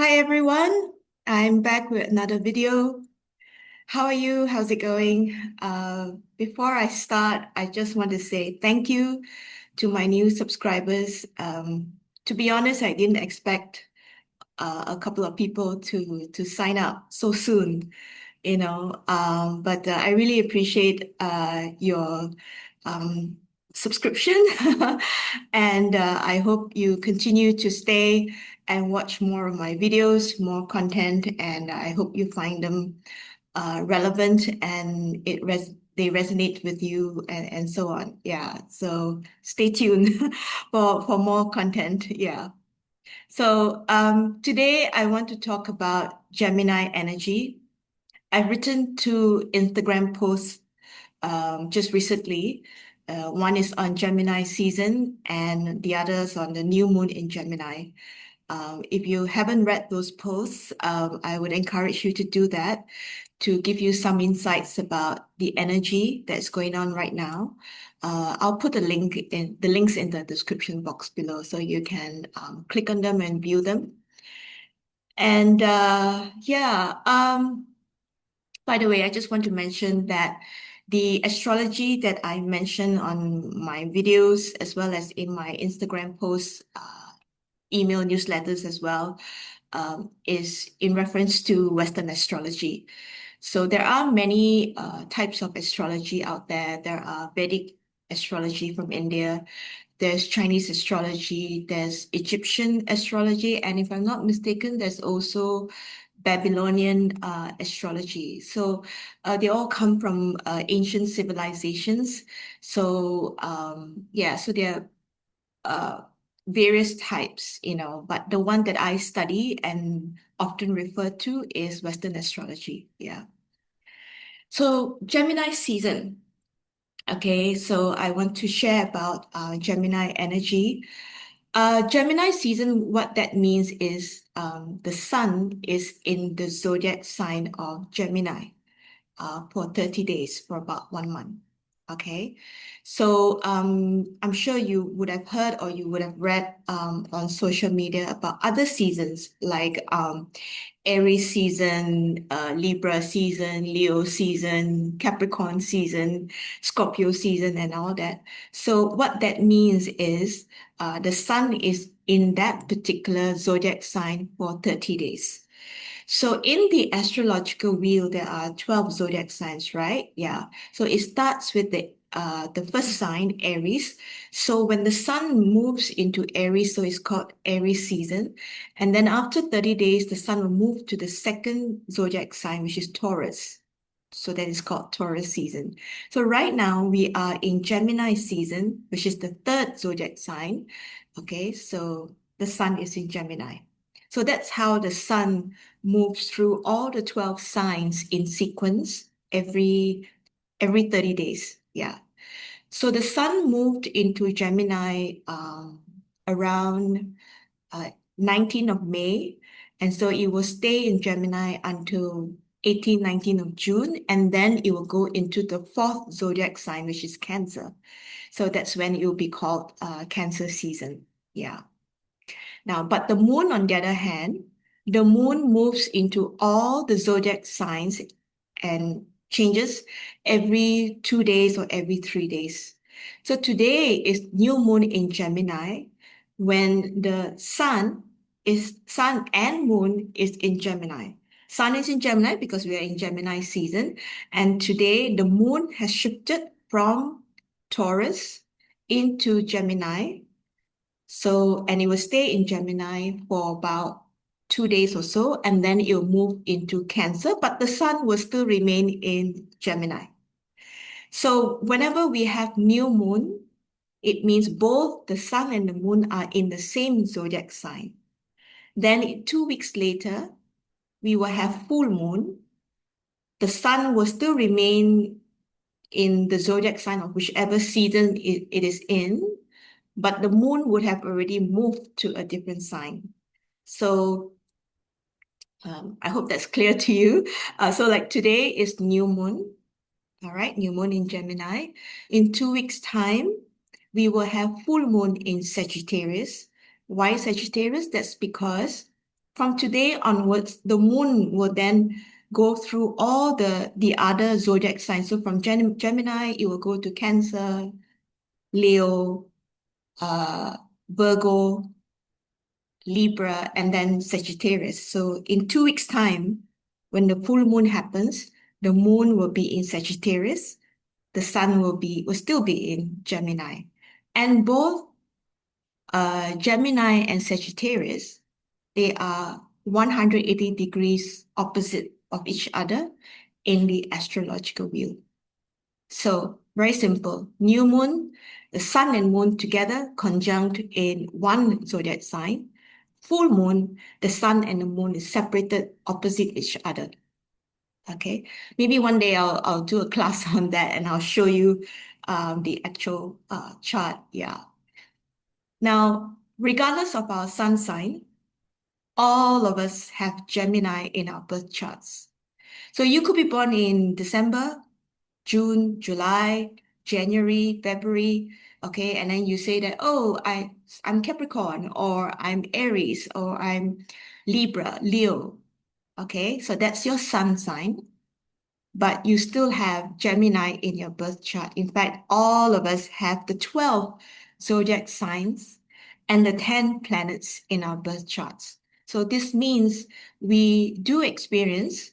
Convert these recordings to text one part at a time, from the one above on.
Hi everyone, I'm back with another video. How are you? How's it going? Before I start, I just want to say thank you to my new subscribers. To be honest, I didn't expect a couple of people to sign up so soon, but I really appreciate your um, subscription. And I hope you continue to stay and watch more of my videos, more content, and I hope you find them relevant and they resonate with you and so on. Yeah, so stay tuned for more content. Yeah. So today I want to talk about Gemini energy. I've written two Instagram posts just recently. One is on Gemini season and the other is on the new moon in Gemini. If you haven't read those posts, I would encourage you to do that to give you some insights about the energy that's going on right now. I'll put the links in the description box below so you can click on them and view them. And by the way, I just want to mention that the astrology that I mentioned on my videos, as well as in my Instagram posts, email newsletters as well, is in reference to Western astrology. So there are many types of astrology out there. There are Vedic astrology from India. There's Chinese astrology, there's Egyptian astrology, and if I'm not mistaken, there's also Babylonian astrology. So they all come from ancient civilizations. So so there are various types, but the one that I study and often refer to is Western astrology. Yeah. So Gemini season. Okay, so I want to share about Gemini energy. Gemini season, what that means is the sun is in the zodiac sign of Gemini for 30 days, for about 1 month. Okay, so I'm sure you would have heard or you would have read on social media about other seasons like Aries season, Libra season, Leo season, Capricorn season, Scorpio season, and all that. So what that means is the sun is in that particular zodiac sign for 30 days. So in the astrological wheel, there are 12 zodiac signs, right? Yeah. So it starts with the first sign, Aries. So when the sun moves into Aries, so it's called Aries season. And then after 30 days, the sun will move to the second zodiac sign, which is Taurus. So that is called Taurus season. So right now we are in Gemini season, which is the third zodiac sign. Okay, so the sun is in Gemini. So that's how the sun moves through all the 12 signs in sequence every 30 days. Yeah. So the sun moved into Gemini around 19th of May. And so it will stay in Gemini until 18th, 19th of June. And then it will go into the fourth zodiac sign, which is Cancer. So that's when it will be called Cancer season. Yeah. Now, but the moon, on the other hand, the moon moves into all the zodiac signs and changes every 2 days or every 3 days. So today is new moon in Gemini when the sun and moon is in Gemini. Sun is in Gemini because we are in Gemini season. And today the moon has shifted from Taurus into Gemini, so, and it will stay in Gemini for about 2 days or so, and then it will move into Cancer, but the sun will still remain in Gemini. So, whenever we have new moon, it means both the sun and the moon are in the same zodiac sign. Then, 2 weeks later, we will have full moon. The sun will still remain in the zodiac sign of whichever season it is in, but the moon would have already moved to a different sign. So I hope that's clear to you. So like today is new moon, all right, new moon in Gemini. In 2 weeks' time, we will have full moon in Sagittarius. Why Sagittarius? That's because from today onwards, the moon will then go through all the other zodiac signs. So from Gemini, it will go to Cancer, Leo, uh, Virgo, Libra, and then Sagittarius. So in 2 weeks' time, when the full moon happens, the moon will be in Sagittarius, the sun will still be in Gemini. And both Gemini and Sagittarius, they are 180 degrees opposite of each other in the astrological wheel. So very simple. New moon, the sun and moon together conjunct in one zodiac sign. Full moon, the sun and the moon is separated opposite each other. Okay, maybe one day I'll do a class on that and I'll show you the actual chart. Yeah. Now, regardless of our sun sign, all of us have Gemini in our birth charts. So you could be born in December, June, July, January, February, okay, and then you say that, oh, I'm Capricorn, or I'm Aries, or I'm Libra, Leo, okay, so that's your sun sign, but you still have Gemini in your birth chart. In fact, all of us have the 12 zodiac signs and the 10 planets in our birth charts. So this means we do experience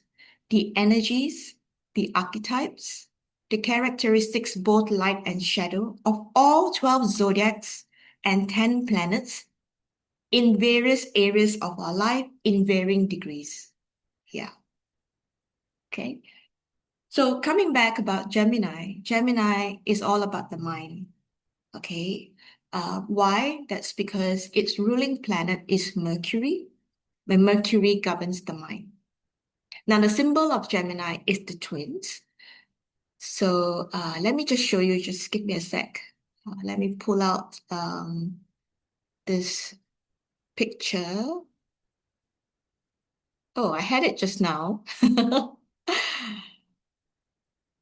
the energies, the archetypes, the characteristics, both light and shadow, of all 12 zodiacs and 10 planets in various areas of our life in varying degrees. Yeah. Okay. So coming back about Gemini, Gemini is all about the mind. Okay. Why? That's because its ruling planet is Mercury, when Mercury governs the mind. Now, the symbol of Gemini is the twins. So let me just show you, just give me a sec. Let me pull out this picture. Oh, I had it just now.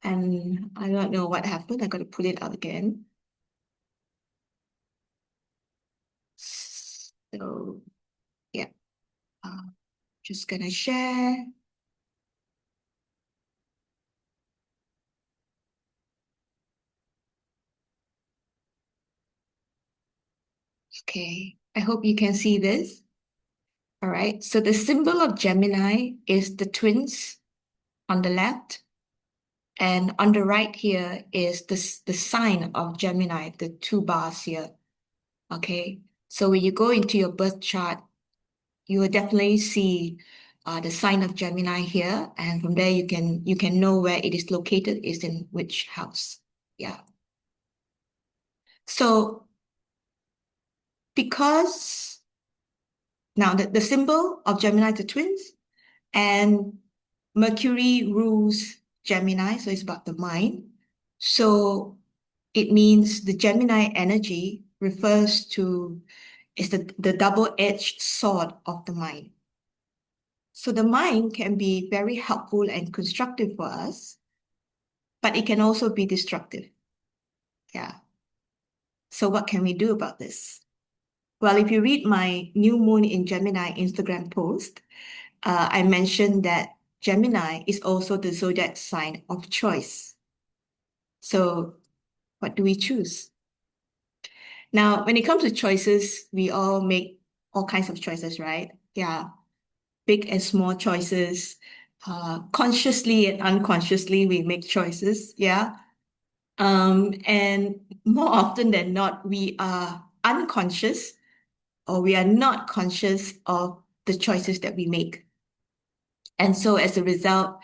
And I don't know what happened. I got to pull it out again. So, yeah, just gonna share. Okay, I hope you can see this. All right, so the symbol of Gemini is the twins on the left, and on the right here is the sign of Gemini, the two bars here. Okay, so when you go into your birth chart, you will definitely see the sign of Gemini here, and from there you can know where it is located, is in which house. Yeah. So because now the symbol of Gemini, the twins, and Mercury rules Gemini, so it's about the mind. So it means the Gemini energy refers to is the double-edged sword of the mind. So the mind can be very helpful and constructive for us, but it can also be destructive. Yeah. So what can we do about this? Well, if you read my new moon in Gemini Instagram post, I mentioned that Gemini is also the zodiac sign of choice. So what do we choose? Now, when it comes to choices, we all make all kinds of choices, right? Yeah, big and small choices. Consciously and unconsciously, we make choices. Yeah. And more often than not, we are unconscious or we are not conscious of the choices that we make. And so as a result,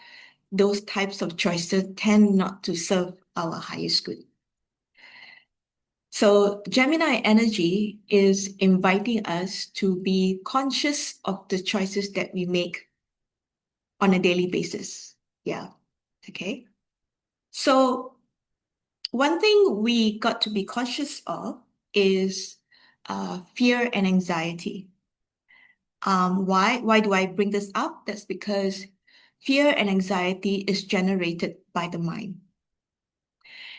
those types of choices tend not to serve our highest good. So Gemini energy is inviting us to be conscious of the choices that we make on a daily basis. Yeah. Okay. So one thing we got to be conscious of is fear and anxiety. Why do I bring this up? That's because fear and anxiety is generated by the mind.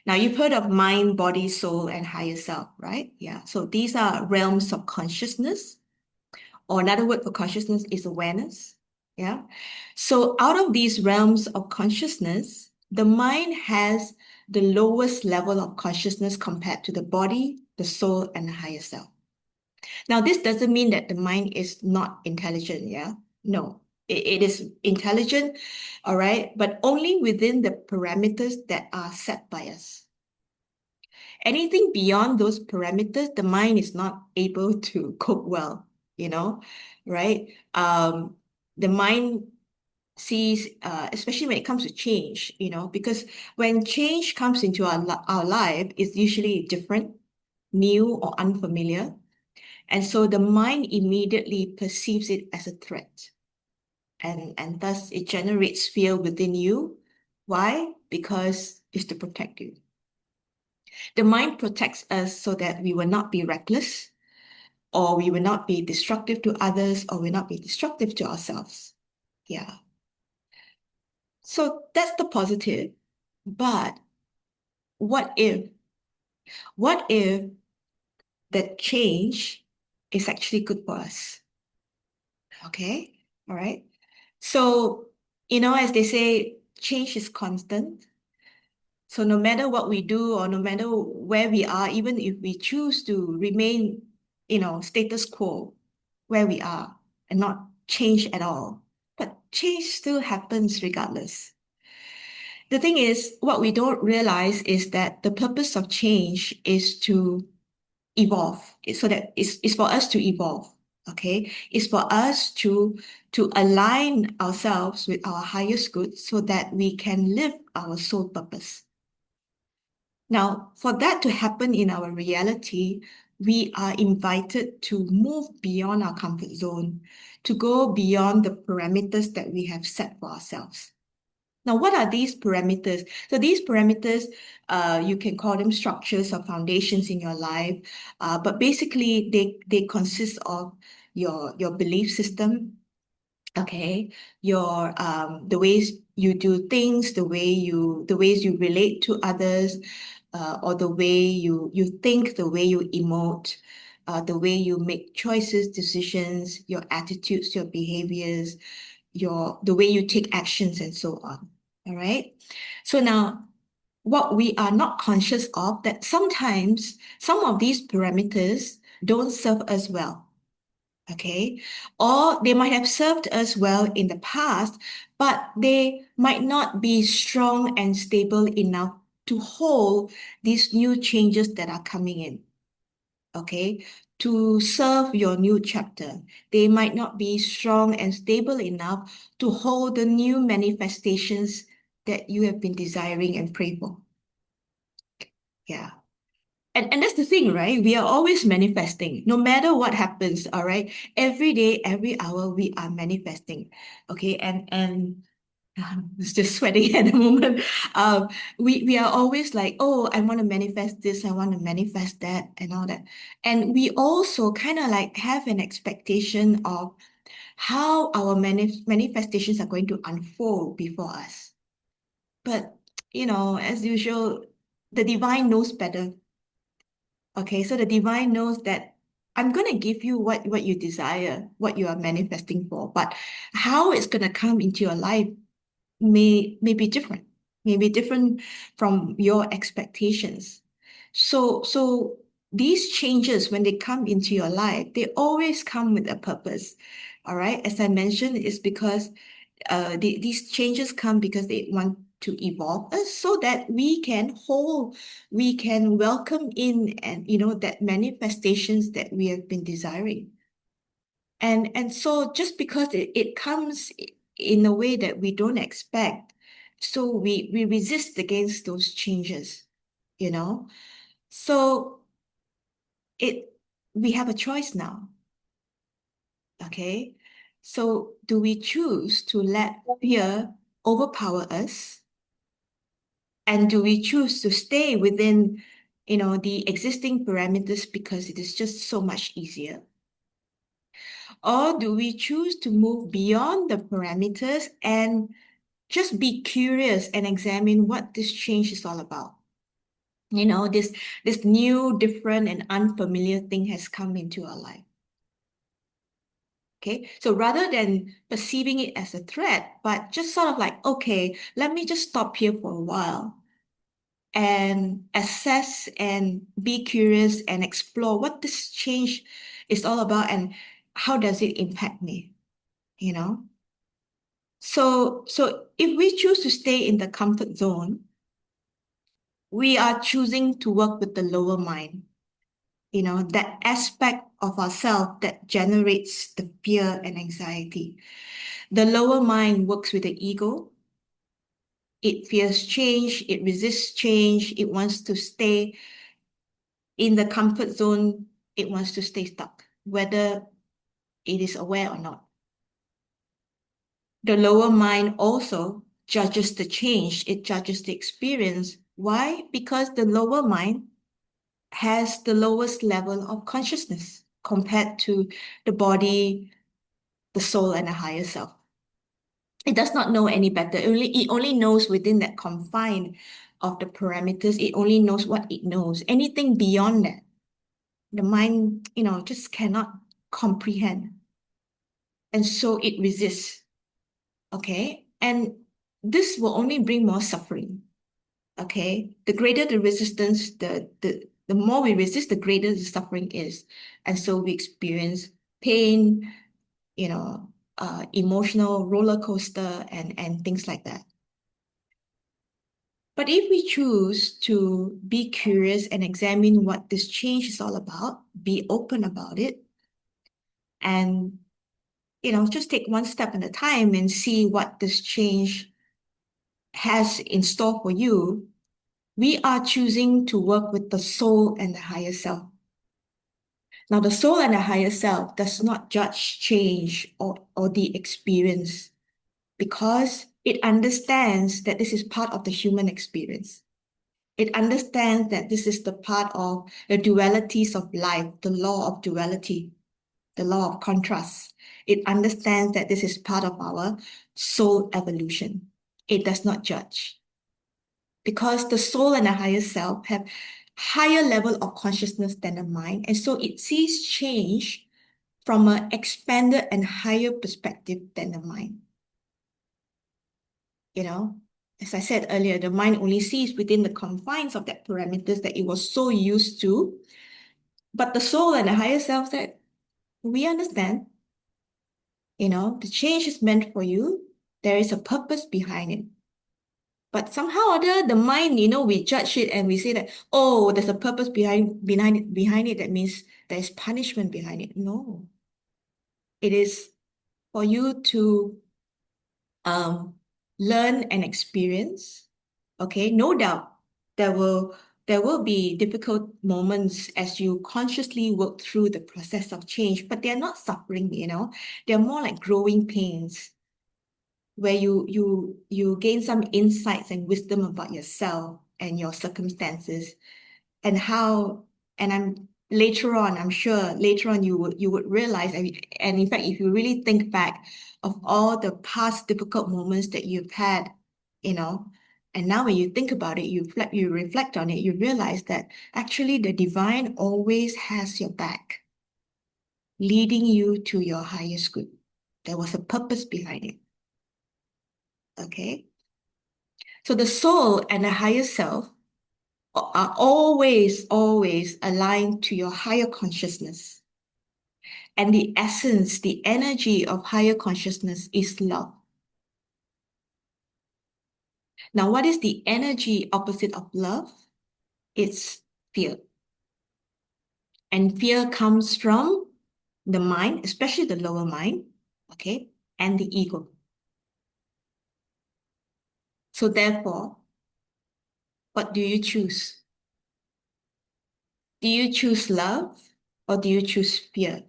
Now, you've heard of mind, body, soul, and higher self, right? Yeah. So these are realms of consciousness or another word for consciousness is awareness. Yeah. So out of these realms of consciousness, the mind has the lowest level of consciousness compared to the body, the soul, and the higher self. Now, this doesn't mean that the mind is not intelligent, yeah? No, it is intelligent, all right, but only within the parameters that are set by us. Anything beyond those parameters, the mind is not able to cope well, you know, right? The mind sees, especially when it comes to change, because when change comes into our life, it's usually different, new, or unfamiliar. And so the mind immediately perceives it as a threat. And thus it generates fear within you. Why? Because it's to protect you. The mind protects us so that we will not be reckless, or we will not be destructive to others, or will not be destructive to ourselves. Yeah. So that's the positive. But what if, what if that change is actually good for us? Okay. All right. So, as they say, change is constant. So no matter what we do or no matter where we are, even if we choose to remain, status quo where we are and not change at all, but change still happens regardless. The thing is, what we don't realize is that the purpose of change is to evolve. So that it's for us to evolve. Okay, it's for us to align ourselves with our highest good so that we can live our soul purpose. Now, for that to happen in our reality, we are invited to move beyond our comfort zone, to go beyond the parameters that we have set for ourselves. Now, what are these parameters? So these parameters, you can call them structures or foundations in your life, but basically they consist of your belief system, okay, your the ways you do things, the ways you relate to others, or the way you think, the way you emote, the way you make choices, decisions, your attitudes, your behaviors, the way you take actions, and so on. All right. So now, what we are not conscious of that sometimes some of these parameters don't serve us well. Okay. Or they might have served us well in the past, but they might not be strong and stable enough to hold these new changes that are coming in. Okay. To serve your new chapter. They might not be strong and stable enough to hold the new manifestations that you have been desiring and pray for. Yeah. And that's the thing, right? We are always manifesting, no matter what happens, all right? Every day, every hour, we are manifesting. Okay. And it's just sweating at the moment. We are always like, oh, I want to manifest this, I want to manifest that, and all that. And we also kind of like have an expectation of how our manifestations are going to unfold before us. But, as usual, the divine knows better. Okay, so the divine knows that I'm going to give you what you desire, what you are manifesting for, but how it's going to come into your life may be different from your expectations. So these changes, when they come into your life, they always come with a purpose. All right, as I mentioned, it's because these changes come because they want to evolve us so that we can welcome in and that manifestations that we have been desiring. And so just because it comes in a way that we don't expect, so we resist against those changes, you know. So it we have a choice now, okay? So do we choose to let fear overpower us? And do we choose to stay within, the existing parameters because it is just so much easier? Or do we choose to move beyond the parameters and just be curious and examine what this change is all about? This new, different, and unfamiliar thing has come into our life. Okay, so rather than perceiving it as a threat, but just sort of like, okay, let me just stop here for a while and assess and be curious and explore what this change is all about and how does it impact me, you know? So if we choose to stay in the comfort zone, we are choosing to work with the lower mind, that aspect of ourselves that generates the fear and anxiety. The lower mind works with the ego. It fears change, it resists change, it wants to stay in the comfort zone, it wants to stay stuck, whether it is aware or not. The lower mind also judges the change, it judges the experience. Why? Because the lower mind has the lowest level of consciousness compared to the body, the soul, and the higher self. It does not know any better. It only knows within that confine of the parameters. It only knows what it knows. Anything beyond that, the mind, just cannot comprehend. And so it resists. Okay. And this will only bring more suffering. Okay. The greater the resistance, the more we resist, the greater the suffering is. And so we experience pain, emotional roller coaster and things like that. But if we choose to be curious and examine what this change is all about, be open about it, and just take one step at a time and see what this change has in store for you, we are choosing to work with the soul and the higher self. Now, the soul and the higher self does not judge change or the experience because it understands that this is part of the human experience. It understands that this is the part of the dualities of life, the law of duality, the law of contrast. It understands that this is part of our soul evolution. It does not judge because the soul and the higher self have higher level of consciousness than the mind, and so it sees change from an expanded and higher perspective than the mind. As I said earlier, the mind only sees within the confines of that parameters that it was so used to. But the soul and the higher self said, we understand, the change is meant for you. There is a purpose behind it. But somehow or other, the mind, we judge it and we say that, oh, there's a purpose behind it. That means there's punishment behind it. No. It is for you to um, learn and experience. Okay, no doubt there will be difficult moments as you consciously work through the process of change, but they're not suffering, they're more like growing pains where you gain some insights and wisdom about yourself and your circumstances and how and I'm sure later on you would realize and in fact if you really think back of all the past difficult moments that you've had, you know and now when you think about it, you reflect on it, you realize that actually the divine always has your back, leading you to your highest good. There was a purpose behind it. Okay, so the soul and the higher self are always aligned to your higher consciousness. And the essence, the energy of higher consciousness is love. Now, what is the energy opposite of love? It's fear. And fear comes from the mind, especially the lower mind, okay, and the ego. So therefore, what do you choose? Do you choose love or do you choose fear?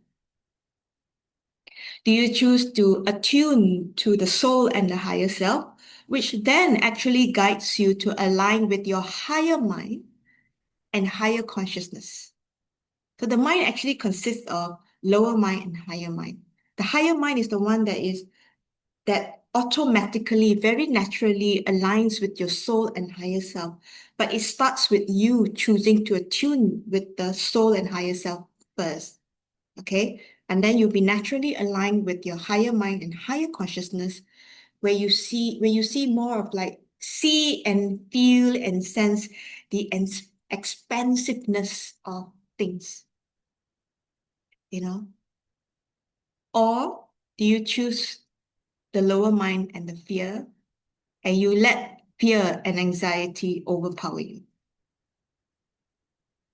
Do you choose to attune to the soul and the higher self, which then actually guides you to align with your higher mind and higher consciousness? So the mind actually consists of lower mind and higher mind. The higher mind is the one that automatically, very naturally aligns with your soul and higher self. But it starts with you choosing to attune with the soul and higher self first. Okay. And then you'll be naturally aligned with your higher mind and higher consciousness, where you see more of like see and feel and sense the expansiveness of things, you know? Or do you choose the lower mind and the fear, and you let fear and anxiety overpower you?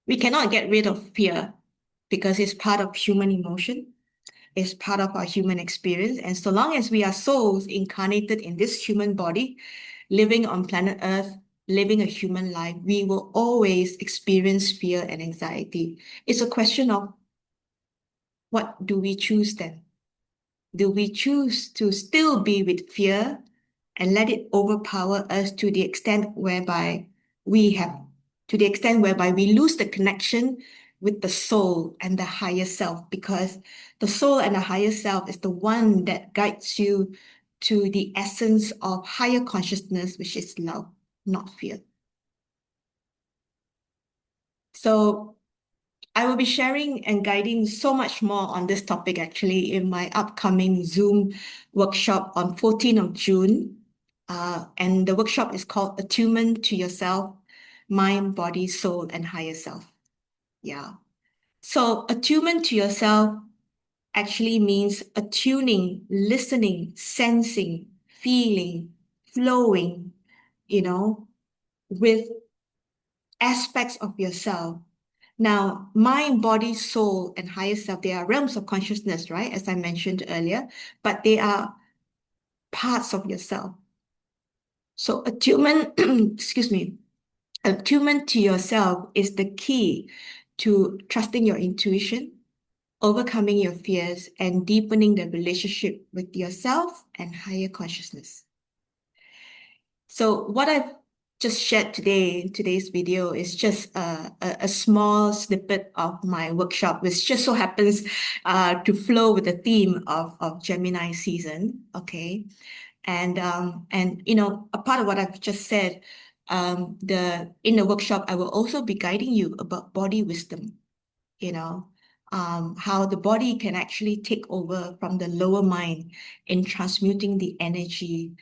We cannot get rid of fear because it's part of human emotion, it's part of our human experience. And so long as we are souls incarnated in this human body, living on planet Earth, living a human life, we will always experience fear and anxiety. It's a question of what do we choose then? Do we choose to still be with fear and let it overpower us to the extent whereby we have, to the extent whereby we lose the connection with the soul and the higher self, because the soul and the higher self is the one that guides you to the essence of higher consciousness, which is love, not fear. So I will be sharing and guiding so much more on this topic actually in my upcoming Zoom workshop on 14th of June. And the workshop is called Attunement to Yourself, Mind, Body, Soul, and Higher Self. Yeah. So attunement to yourself actually means attuning, listening, sensing, feeling, flowing, you know, with aspects of yourself. Now, mind, body, soul, and higher self, they are realms of consciousness, right? As I mentioned earlier, but they are parts of yourself. So attunement, excuse me, attunement to yourself is the key to trusting your intuition, overcoming your fears, and deepening the relationship with yourself and higher consciousness. So what I've just shared today in today's video is just a small snippet of my workshop, which just so happens to flow with the theme of Gemini season. Okay. And you know, a part of what I've just said, in the workshop, I will also be guiding you about body wisdom, you know, how the body can actually take over from the lower mind in transmuting the energy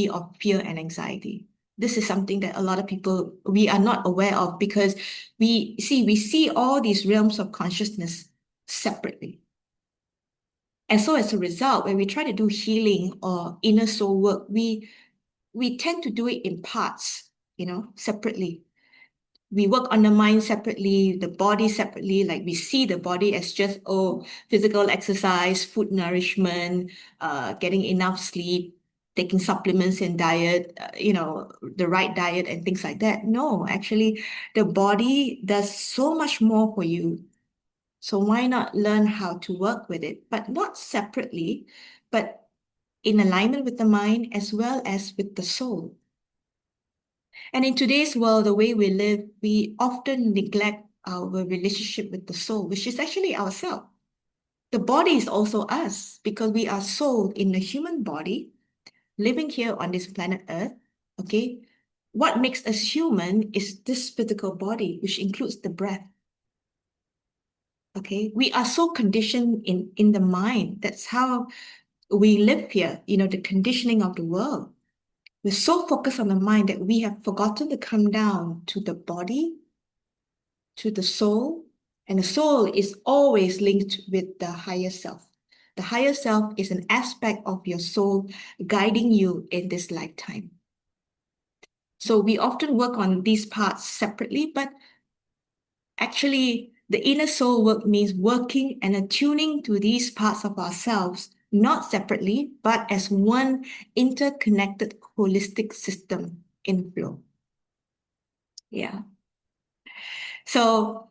of fear and anxiety. This is something that a lot of people, we are not aware of, because we see all these realms of consciousness separately. And so as a result, when we try to do healing or inner soul work, we tend to do it in parts, separately. We work on the mind separately, the body separately, like we see the body as just, oh, physical exercise, food nourishment, getting enough sleep, taking supplements and diet, the right diet and things like that. No, actually, the body does so much more for you. So why not learn how to work with it, but not separately, but in alignment with the mind as well as with the soul. And in today's world, the way we live, we often neglect our relationship with the soul, which is actually ourselves. The body is also us because we are soul in a human body living here on this planet Earth. Okay. What makes us human is this physical body, which includes the breath. Okay. We are so conditioned in the mind. That's how we live here, the conditioning of the world. We're so focused on the mind that we have forgotten to come down to the body, to the soul, and the soul is always linked with the higher self. The higher self is an aspect of your soul guiding you in this lifetime. So we often work on these parts separately, but actually, the inner soul work means working and attuning to these parts of ourselves, not separately, but as one interconnected holistic system in flow. Yeah. So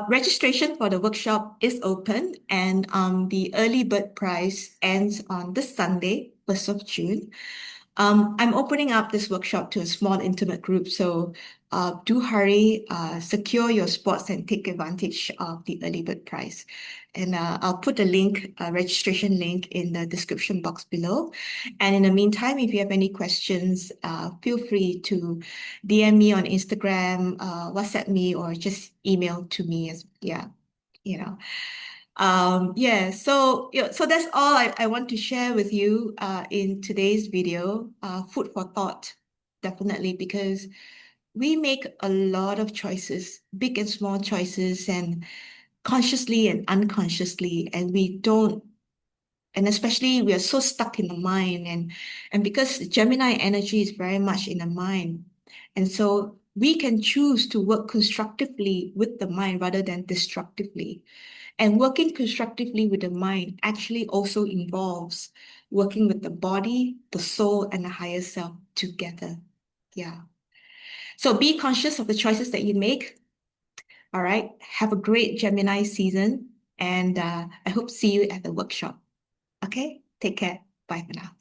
registration for the workshop is open, and the early bird price ends on this Sunday, 1st of June. I'm opening up this workshop to a small intimate group, so do hurry, secure your spots and take advantage of the early bird price. And I'll put a link, a registration link in the description box below. And in the meantime, if you have any questions, feel free to DM me on Instagram, WhatsApp me, or just email to me yeah. you know. Yeah, so so that's all I want to share with you in today's video. Food for thought, definitely, because we make a lot of choices, big and small choices, and consciously and unconsciously, and we don't, and especially we are so stuck in the mind, and because Gemini energy is very much in the mind, and so we can choose to work constructively with the mind rather than destructively. And working constructively with the mind actually also involves working with the body, the soul, and the higher self together. Yeah. So be conscious of the choices that you make. All right. Have a great Gemini season. And I hope to see you at the workshop. Okay. Take care. Bye for now.